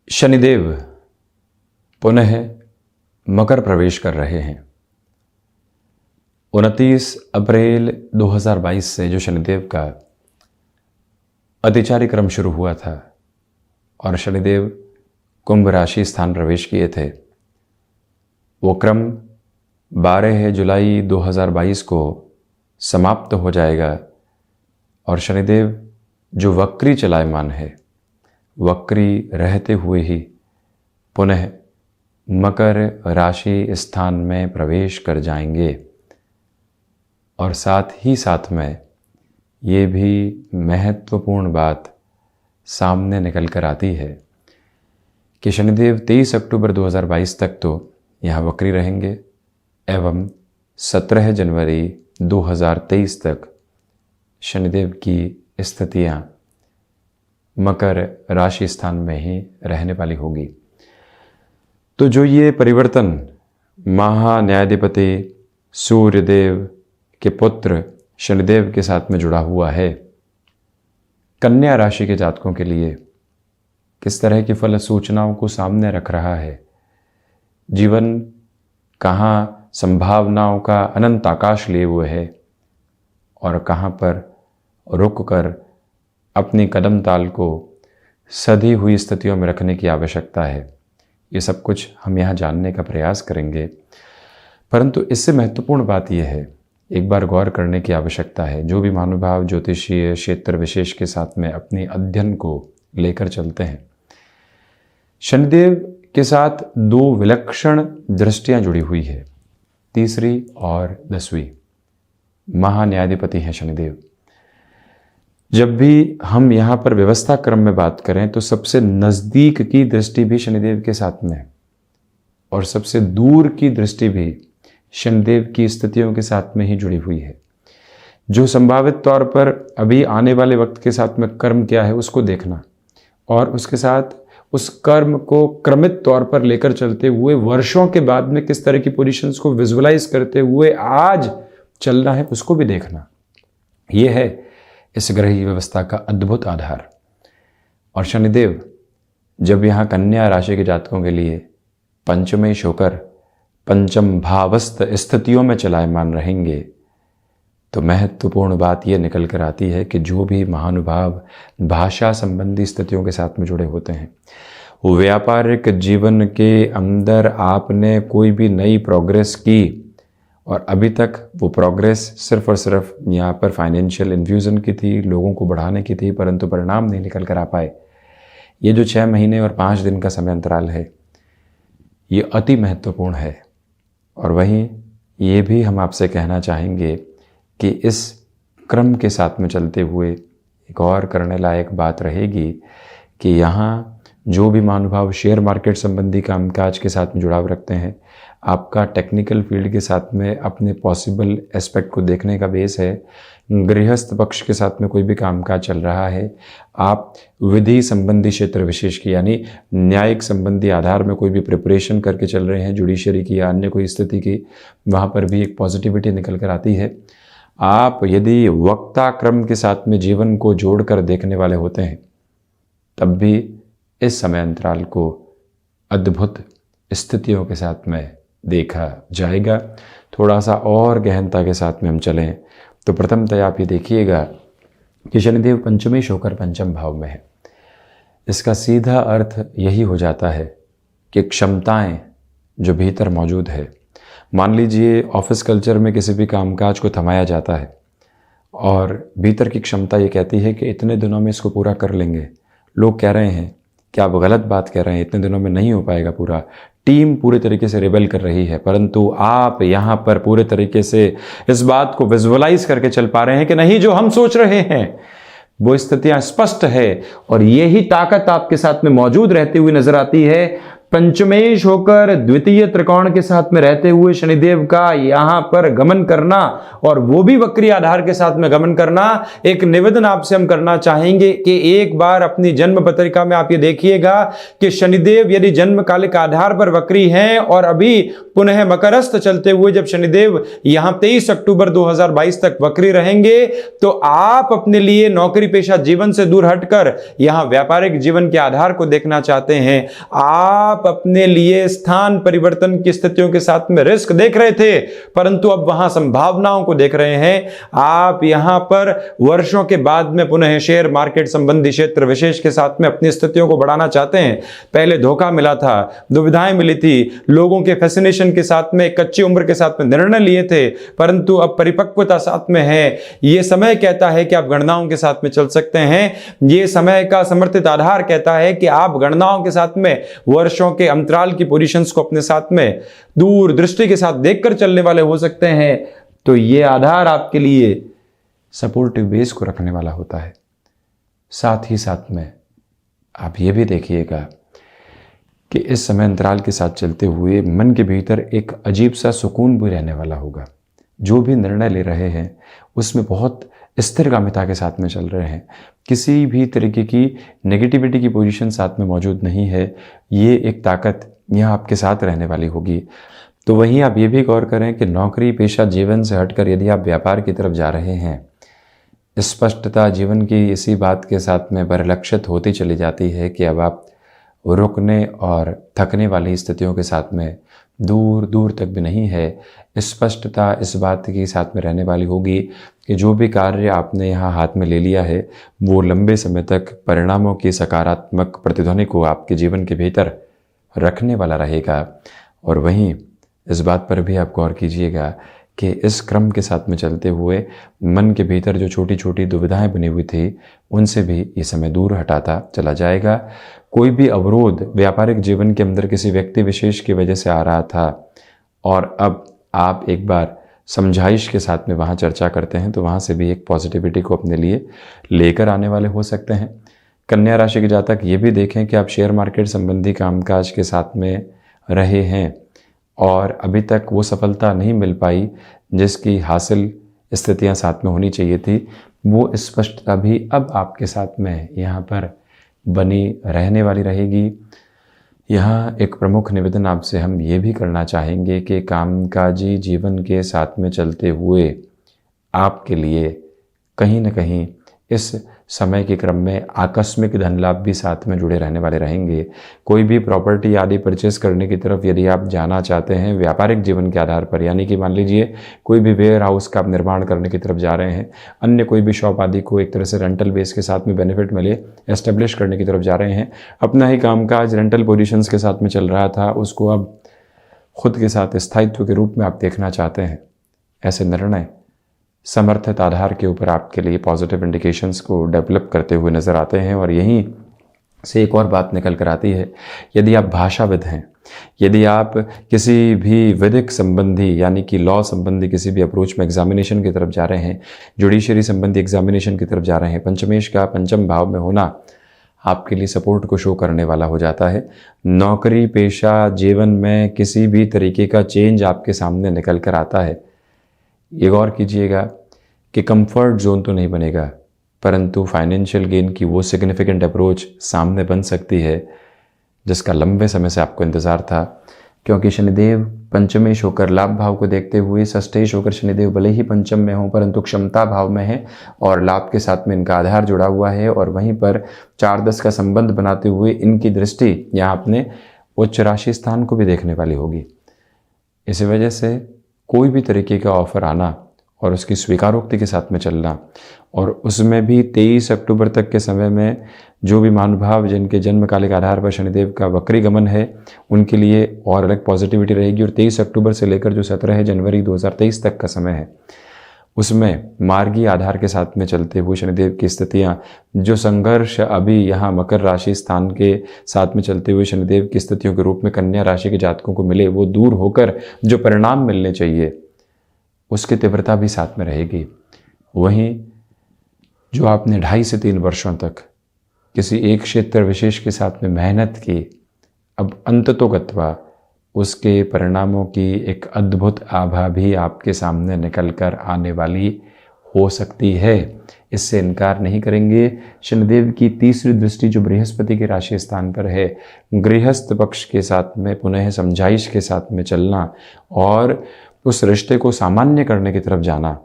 शनिदेव पुनः मकर प्रवेश कर रहे हैं। 29 अप्रैल 2022 से जो शनिदेव का अतिचारी क्रम शुरू हुआ था और शनिदेव कुंभ राशि स्थान प्रवेश किए थे, वो क्रम 12 जुलाई 2022 को समाप्त हो जाएगा और शनिदेव जो वक्री चलायमान है, वक्री रहते हुए ही पुनः मकर राशि स्थान में प्रवेश कर जाएंगे। और साथ ही साथ में ये भी महत्वपूर्ण बात सामने निकल कर आती है कि शनिदेव 23 अक्टूबर 2022 तक तो यहाँ वक्री रहेंगे एवं 17 जनवरी 2023 तक शनिदेव की स्थितियाँ मकर राशि स्थान में ही रहने वाली होगी। तो जो ये परिवर्तन महान्यायाधिपति सूर्यदेव के पुत्र शनिदेव के साथ में जुड़ा हुआ है, कन्या राशि के जातकों के लिए किस तरह की फल सूचनाओं को सामने रख रहा है, जीवन कहाँ संभावनाओं का अनंत आकाश लिए हुए है और कहाँ पर रुक कर अपनी कदम ताल को सधी हुई स्थितियों में रखने की आवश्यकता है, ये सब कुछ हम यहाँ जानने का प्रयास करेंगे। परंतु इससे महत्वपूर्ण बात यह है, एक बार गौर करने की आवश्यकता है, जो भी महानुभाव ज्योतिषीय क्षेत्र विशेष के साथ में अपने अध्ययन को लेकर चलते हैं, शनिदेव के साथ दो विलक्षण दृष्टियाँ जुड़ी हुई है, तीसरी और 10वीं। महान्यायाधिपति हैं शनिदेव। जब भी हम यहाँ पर व्यवस्था क्रम में बात करें तो सबसे नज़दीक की दृष्टि भी शनिदेव के साथ में और सबसे दूर की दृष्टि भी शनिदेव की स्थितियों के साथ में ही जुड़ी हुई है। जो संभावित तौर पर अभी आने वाले वक्त के साथ में कर्म क्या है उसको देखना और उसके साथ उस कर्म को क्रमित तौर पर लेकर चलते हुए वर्षों के बाद में किस तरह की पोजीशंस को विजुअलाइज करते हुए आज चलना है उसको भी देखना। ये है इस ग्रही व्यवस्था का अद्भुत आधार। और शनिदेव जब यहाँ कन्या राशि के जातकों के लिए पंचमेश होकर पंचम भावस्थ स्थितियों में चलायमान रहेंगे तो महत्वपूर्ण बात यह निकल कर आती है कि जो भी महानुभाव भाषा संबंधी स्थितियों के साथ में जुड़े होते हैं, वो व्यापारिक जीवन के अंदर आपने कोई भी नई प्रोग्रेस की और अभी तक वो प्रोग्रेस सिर्फ और सिर्फ यहाँ पर फाइनेंशियल इन्फ्यूज़न की थी, लोगों को बढ़ाने की थी, परंतु परिणाम नहीं निकल कर आ पाए। ये जो 6 महीने और 5 दिन का समय अंतराल है, ये अति महत्वपूर्ण है। और वहीं ये भी हम आपसे कहना चाहेंगे कि इस क्रम के साथ में चलते हुए एक और करने लायक बात रहेगी कि यहाँ जो भी महानुभाव शेयर मार्केट संबंधी कामकाज के साथ में जुड़ाव रखते हैं, आपका टेक्निकल फील्ड के साथ में अपने पॉसिबल एस्पेक्ट को देखने का बेस है, गृहस्थ पक्ष के साथ में कोई भी कामकाज चल रहा है, आप विधि संबंधी क्षेत्र विशेष की यानी न्यायिक संबंधी आधार में कोई भी प्रिपरेशन करके चल रहे हैं, जुडिशरी की या अन्य कोई स्थिति की, वहाँ पर भी एक पॉजिटिविटी निकल कर आती है। आप यदि वक्ता क्रम के साथ में जीवन को जोड़ कर देखने वाले होते हैं, तब भी इस समय अंतराल को अद्भुत स्थितियों के साथ में देखा जाएगा। थोड़ा सा और गहनता के साथ में हम चलें तो प्रथमतः आप ये देखिएगा कि शनिदेव पंचमेश होकर पंचम भाव में है। इसका सीधा अर्थ यही हो जाता है कि क्षमताएं जो भीतर मौजूद है, मान लीजिए ऑफिस कल्चर में किसी भी कामकाज को थमाया जाता है और भीतर की क्षमता ये कहती है कि इतने दिनों में इसको पूरा कर लेंगे, लोग कह रहे हैं कि आप गलत बात कह रहे हैं, इतने दिनों में नहीं हो पाएगा पूरा, टीम पूरे तरीके से रिबेल कर रही है, परंतु आप यहाँ पर पूरे तरीके से इस बात को विजुअलाइज करके चल पा रहे हैं कि नहीं, जो हम सोच रहे हैं वो स्थितियां स्पष्ट है और यही ताकत आपके साथ में मौजूद रहती हुई नजर आती है पंचमेश होकर द्वितीय त्रिकोण के साथ में रहते हुए शनिदेव का यहां पर गमन करना, और वो भी वक्री आधार के साथ में गमन करना, एक निवेदन आपसे हम करना चाहेंगे कि एक बार अपनी जन्म पत्रिका में आप ये देखिएगा कि शनिदेव यदि जन्मकालिक आधार पर वक्री हैं और अभी पुनः मकरस्थ चलते हुए जब शनिदेव यहां 23 अक्टूबर 2022 तक वक्री रहेंगे, तो आप अपने लिए नौकरी पेशा जीवन से दूर हटकर यहां व्यापारिक जीवन के आधार को देखना चाहते हैं। आप अपने लिए स्थान परिवर्तन की स्थितियों के साथ में रिस्क देख रहे थे, परंतु अब वहां संभावनाओं को देख रहे हैं। आप यहां पर वर्षों के बाद में पुनः शेयर मार्केट संबंधी क्षेत्र विशेष के साथ में अपनी स्थितियों को बढ़ाना चाहते हैं। पहले धोखा मिला था, दुविधाएं मिली थी, लोगों के फैसिनेशन के साथ में, कच्ची उम्र के साथ में निर्णय लिए थे, परंतु अब परिपक्वता साथ में है। यह समय कहता है कि आप गणनाओं के साथ में चल सकते हैं। यह समय का समर्थित आधार कहता है कि आप गणनाओं के साथ में वर्षों के अंतराल की पोजीशंस को अपने साथ में दूर दृष्टि के साथ देखकर चलने वाले हो सकते हैं। तो यह आधार आपके लिए सपोर्टिव बेस को रखने वाला होता है। साथ ही साथ में आप ये भी देखिएगा कि इस समय अंतराल के साथ चलते हुए मन के भीतर एक अजीब सा सुकून भी रहने वाला होगा। जो भी निर्णय ले रहे हैं उसमें बहुत स्थिरगामिता के साथ में चल रहे हैं। किसी भी तरीके की नेगेटिविटी की पोजीशन साथ में मौजूद नहीं है। ये एक ताकत यहाँ आपके साथ रहने वाली होगी। तो वहीं आप ये भी गौर करें कि नौकरी पेशा जीवन से हटकर यदि आप व्यापार की तरफ जा रहे हैं, स्पष्टता जीवन की इसी बात के साथ में परिलक्षित होती चली जाती है कि अब आप रुकने और थकने वाली स्थितियों के साथ में दूर दूर तक भी नहीं है। स्पष्टता इस बात के साथ में रहने वाली होगी कि जो भी कार्य आपने यहाँ हाथ में ले लिया है वो लंबे समय तक परिणामों की सकारात्मक प्रतिध्वनि को आपके जीवन के भीतर रखने वाला रहेगा। और वहीं इस बात पर भी आप गौर कीजिएगा कि इस क्रम के साथ में चलते हुए मन के भीतर जो छोटी छोटी दुविधाएं बनी हुई थी उनसे भी ये समय दूर हटाता चला जाएगा। कोई भी अवरोध व्यापारिक जीवन के अंदर किसी व्यक्ति विशेष की वजह से आ रहा था और अब आप एक बार समझाइश के साथ में वहाँ चर्चा करते हैं तो वहाँ से भी एक पॉजिटिविटी को अपने लिए लेकर आने वाले हो सकते हैं। कन्या राशि के जातक ये भी देखें कि आप शेयर मार्केट संबंधी कामकाज के साथ में रहे हैं और अभी तक वो सफलता नहीं मिल पाई जिसकी हासिल स्थितियां साथ में होनी चाहिए थी, वो स्पष्टता भी अब आपके साथ में यहाँ पर बनी रहने वाली रहेगी। यहाँ एक प्रमुख निवेदन आपसे हम ये भी करना चाहेंगे कि कामकाजी जीवन के साथ में चलते हुए आपके लिए कहीं न कहीं इस समय के क्रम में आकस्मिक धन लाभ भी साथ में जुड़े रहने वाले रहेंगे। कोई भी प्रॉपर्टी आदि परचेस करने की तरफ यदि आप जाना चाहते हैं व्यापारिक जीवन के आधार पर, यानी कि मान लीजिए कोई भी वेयर हाउस का आप निर्माण करने की तरफ जा रहे हैं, अन्य कोई भी शॉप आदि को एक तरह से रेंटल बेस के साथ में बेनिफिट मिले एस्टेब्लिश करने की तरफ जा रहे हैं, अपना ही कामकाज रेंटल पोजीशंस के साथ में चल रहा था उसको अब खुद के साथ स्थायित्व के रूप में आप देखना चाहते हैं, ऐसे निर्णय समर्थित आधार के ऊपर आपके लिए पॉजिटिव इंडिकेशंस को डेवलप करते हुए नज़र आते हैं। और यहीं से एक और बात निकल कर आती है, यदि आप भाषाविद हैं, यदि आप किसी भी विधिक संबंधी यानी कि लॉ संबंधी किसी भी अप्रोच में एग्जामिनेशन की तरफ जा रहे हैं, जुडिशरी संबंधी एग्जामिनेशन की तरफ जा रहे हैं, पंचमेश का पंचम भाव में होना आपके लिए सपोर्ट को शो करने वाला हो जाता है। नौकरी पेशा जीवन में किसी भी तरीके का चेंज आपके सामने निकल कर आता है। ये गौर कीजिएगा कि कंफर्ट जोन तो नहीं बनेगा, परंतु फाइनेंशियल गेन की वो सिग्निफिकेंट अप्रोच सामने बन सकती है जिसका लंबे समय से आपको इंतज़ार था। क्योंकि शनिदेव पंचमेश होकर लाभ भाव को देखते हुए, षष्ठेश होकर शनिदेव भले ही पंचम में हो परंतु क्षमता भाव में है और लाभ के साथ में इनका आधार जुड़ा हुआ है और वहीं पर 4-10 का संबंध बनाते हुए इनकी दृष्टि यहाँ अपने उच्च राशि स्थान को भी देखने वाली होगी। इसी वजह से कोई भी तरीके का ऑफर आना और उसकी स्वीकारोक्ति के साथ में चलना, और उसमें भी 23 अक्टूबर तक के समय में जो भी महानुभाव जिनके जन्मकालिक आधार पर शनिदेव का वक्री गमन है उनके लिए और अलग पॉजिटिविटी रहेगी। और 23 अक्टूबर से लेकर जो 17 जनवरी 2023 तक का समय है उसमें मार्गीय आधार के साथ में चलते हुए शनिदेव की स्थितियाँ, जो संघर्ष अभी यहाँ मकर राशि स्थान के साथ में चलते हुए शनिदेव की स्थितियों के रूप में कन्या राशि के जातकों को मिले, वो दूर होकर जो परिणाम मिलने चाहिए उसकी तीव्रता भी साथ में रहेगी। वहीं जो आपने 2.5 से 3 वर्षों तक किसी एक क्षेत्र विशेष के साथ में मेहनत की, अब अंततोगत्वा उसके परिणामों की एक अद्भुत आभा भी आपके सामने निकल कर आने वाली हो सकती है, इससे इनकार नहीं करेंगे। शनिदेव की तीसरी दृष्टि जो बृहस्पति के राशि स्थान पर है, गृहस्थ पक्ष के साथ में पुनः समझाइश के साथ में चलना और उस रिश्ते को सामान्य करने की तरफ जाना,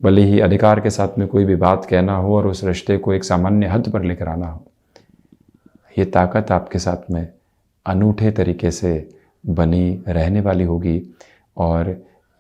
भले ही अधिकार के साथ में कोई भी बात कहना हो और उस रिश्ते को एक सामान्य हद पर लेकर आना हो, ये ताकत आपके साथ में अनूठे तरीके से बनी रहने वाली होगी। और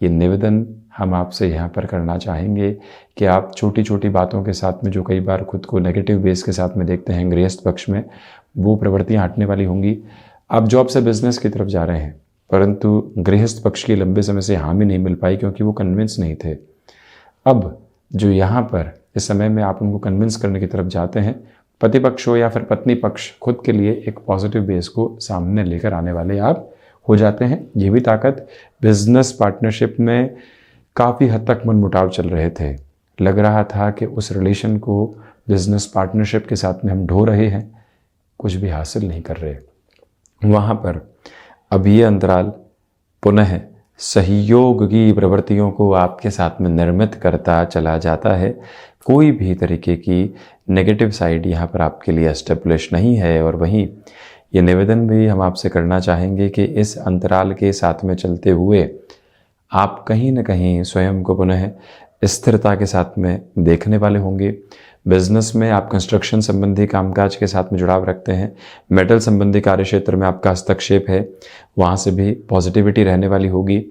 ये निवेदन हम आपसे यहाँ पर करना चाहेंगे कि आप छोटी छोटी बातों के साथ में जो कई बार खुद को नेगेटिव बेस के साथ में देखते हैं गृहस्थ पक्ष में, वो प्रवृत्तियाँ हटने वाली होंगी। आप जॉब से बिजनेस की तरफ जा रहे हैं, परंतु गृहस्थ पक्ष की लंबे समय से हामी नहीं मिल पाई क्योंकि वो कन्विंस नहीं थे। अब जो यहाँ पर इस समय में आप उनको कन्विंस करने की तरफ जाते हैं, पति पक्ष हो या फिर पत्नी पक्ष, खुद के लिए एक पॉजिटिव बेस को सामने लेकर आने वाले आप हो जाते हैं। ये भी ताकत बिजनेस पार्टनरशिप में काफ़ी हद तक मनमुटाव चल रहे थे, लग रहा था कि उस रिलेशन को बिजनेस पार्टनरशिप के साथ में हम ढो रहे हैं, कुछ भी हासिल नहीं कर रहे, वहाँ पर अब ये अंतराल पुनः सहयोग की प्रवृत्तियों को आपके साथ में निर्मित करता चला जाता है। कोई भी तरीके की नेगेटिव साइड यहाँ पर आपके लिए एस्टेब्लिश नहीं है। और वहीं ये निवेदन भी हम आपसे करना चाहेंगे कि इस अंतराल के साथ में चलते हुए आप कहीं न कहीं स्वयं को पुनः स्थिरता के साथ में देखने वाले होंगे। बिजनेस में आप कंस्ट्रक्शन संबंधी कामकाज के साथ में जुड़ाव रखते हैं, मेटल संबंधी कार्य क्षेत्र में आपका हस्तक्षेप है, वहाँ से भी पॉजिटिविटी रहने वाली होगी।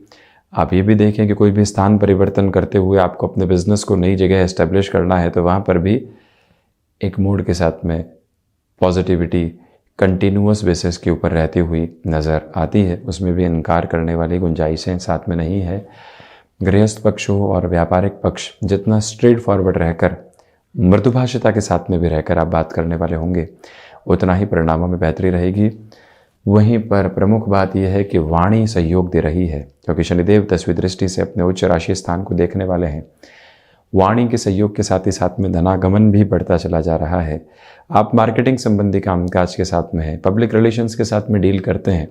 आप ये भी देखें कि कोई भी स्थान परिवर्तन करते हुए आपको अपने बिजनेस को नई जगह एस्टेब्लिश करना है, तो वहाँ पर भी एक मूड के साथ में पॉजिटिविटी कंटिन्यूअस बेसिस के ऊपर रहती हुई नज़र आती है, उसमें भी इनकार करने वाली गुंजाइशें साथ में नहीं है। गृहस्थ पक्ष हो और व्यापारिक पक्ष, जितना स्ट्रेट फॉरवर्ड रहकर मृदुभाषिता के साथ में भी रहकर आप बात करने वाले होंगे, उतना ही परिणामों में बेहतरी रहेगी। वहीं पर प्रमुख बात यह है कि वाणी सहयोग दे रही है, क्योंकि शनिदेव 10वीं दृष्टि से अपने उच्च राशि स्थान को देखने वाले हैं। वाणी के सहयोग के साथ ही साथ में धनागमन भी बढ़ता चला जा रहा है। आप मार्केटिंग संबंधी कामकाज के साथ में हैं, पब्लिक रिलेशंस के साथ में डील करते हैं,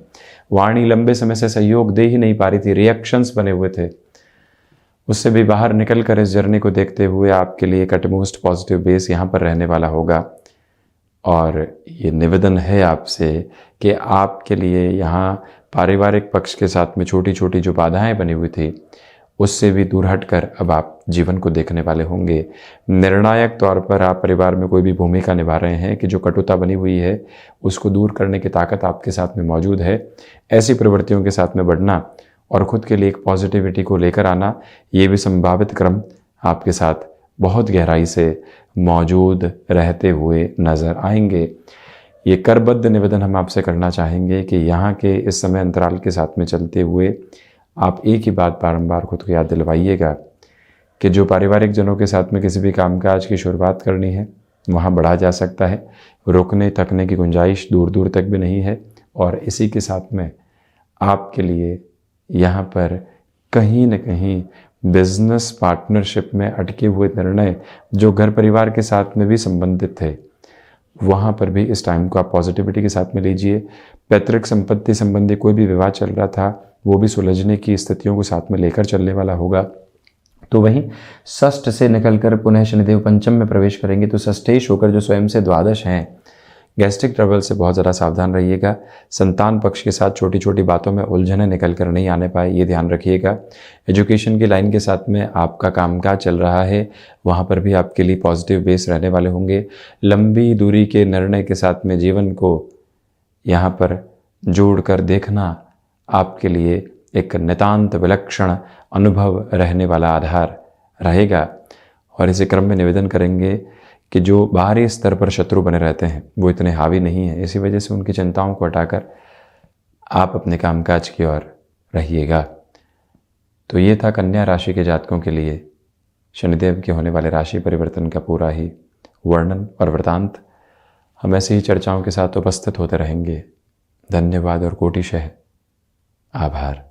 वाणी लंबे समय से सहयोग दे ही नहीं पा रही थी, रिएक्शंस बने हुए थे, उससे भी बाहर निकल कर इस जर्नी को देखते हुए आपके लिए एक अटमोस्ट पॉजिटिव बेस यहाँ पर रहने वाला होगा। और ये निवेदन है आपसे कि आपके लिए यहाँ पारिवारिक पक्ष के साथ में छोटी छोटी जो बाधाएं बनी हुई थी, उससे भी दूर हटकर अब आप जीवन को देखने वाले होंगे। निर्णायक तौर पर आप परिवार में कोई भी भूमिका निभा रहे हैं कि जो कटुता बनी हुई है उसको दूर करने की ताकत आपके साथ में मौजूद है। ऐसी प्रवृत्तियों के साथ में बढ़ना और ख़ुद के लिए एक पॉजिटिविटी को लेकर आना, ये भी संभावित क्रम आपके साथ बहुत गहराई से मौजूद रहते हुए नज़र आएंगे। ये करबद्ध निवेदन हम आपसे करना चाहेंगे कि यहाँ के इस समय अंतराल के साथ में चलते हुए आप एक ही बात बारंबार खुद को याद दिलवाइएगा कि जो पारिवारिक जनों के साथ में किसी भी कामकाज की शुरुआत करनी है, वहाँ बढ़ा जा सकता है, रुकने थकने की गुंजाइश दूर दूर तक भी नहीं है। और इसी के साथ में आपके लिए यहाँ पर कहीं न कहीं बिजनेस पार्टनरशिप में अटके हुए निर्णय जो घर परिवार के साथ में भी संबंधित थे, वहाँ पर भी इस टाइम को आप पॉजिटिविटी के साथ में लीजिए। पैतृक संपत्ति संबंधी कोई भी विवाद चल रहा था, वो भी सुलझने की स्थितियों को साथ में लेकर चलने वाला होगा। तो वहीं षष्ठ से निकलकर पुनः शनिदेव पंचम में प्रवेश करेंगे, तो षष्ठेश होकर जो स्वयं से द्वादश हैं, गैस्ट्रिक ट्रबल से बहुत ज़्यादा सावधान रहिएगा। संतान पक्ष के साथ छोटी छोटी बातों में उलझनें निकल कर नहीं आने पाए, ये ध्यान रखिएगा। एजुकेशन की लाइन के साथ में आपका कामकाज चल रहा है, वहाँ पर भी आपके लिए पॉजिटिव बेस रहने वाले होंगे। लंबी दूरी के निर्णय के साथ में जीवन को यहाँ पर जोड़ कर देखना आपके लिए एक नितांत विलक्षण अनुभव रहने वाला आधार रहेगा। और इसी क्रम में निवेदन करेंगे कि जो बाहरी स्तर पर शत्रु बने रहते हैं वो इतने हावी नहीं हैं, इसी वजह से उनकी चिंताओं को हटाकर आप अपने कामकाज की ओर रहिएगा। तो ये था कन्या राशि के जातकों के लिए शनिदेव के होने वाले राशि परिवर्तन का पूरा ही वर्णन और वृतांत। हम ऐसी ही चर्चाओं के साथ उपस्थित होते रहेंगे। धन्यवाद और कोटिशः आभार।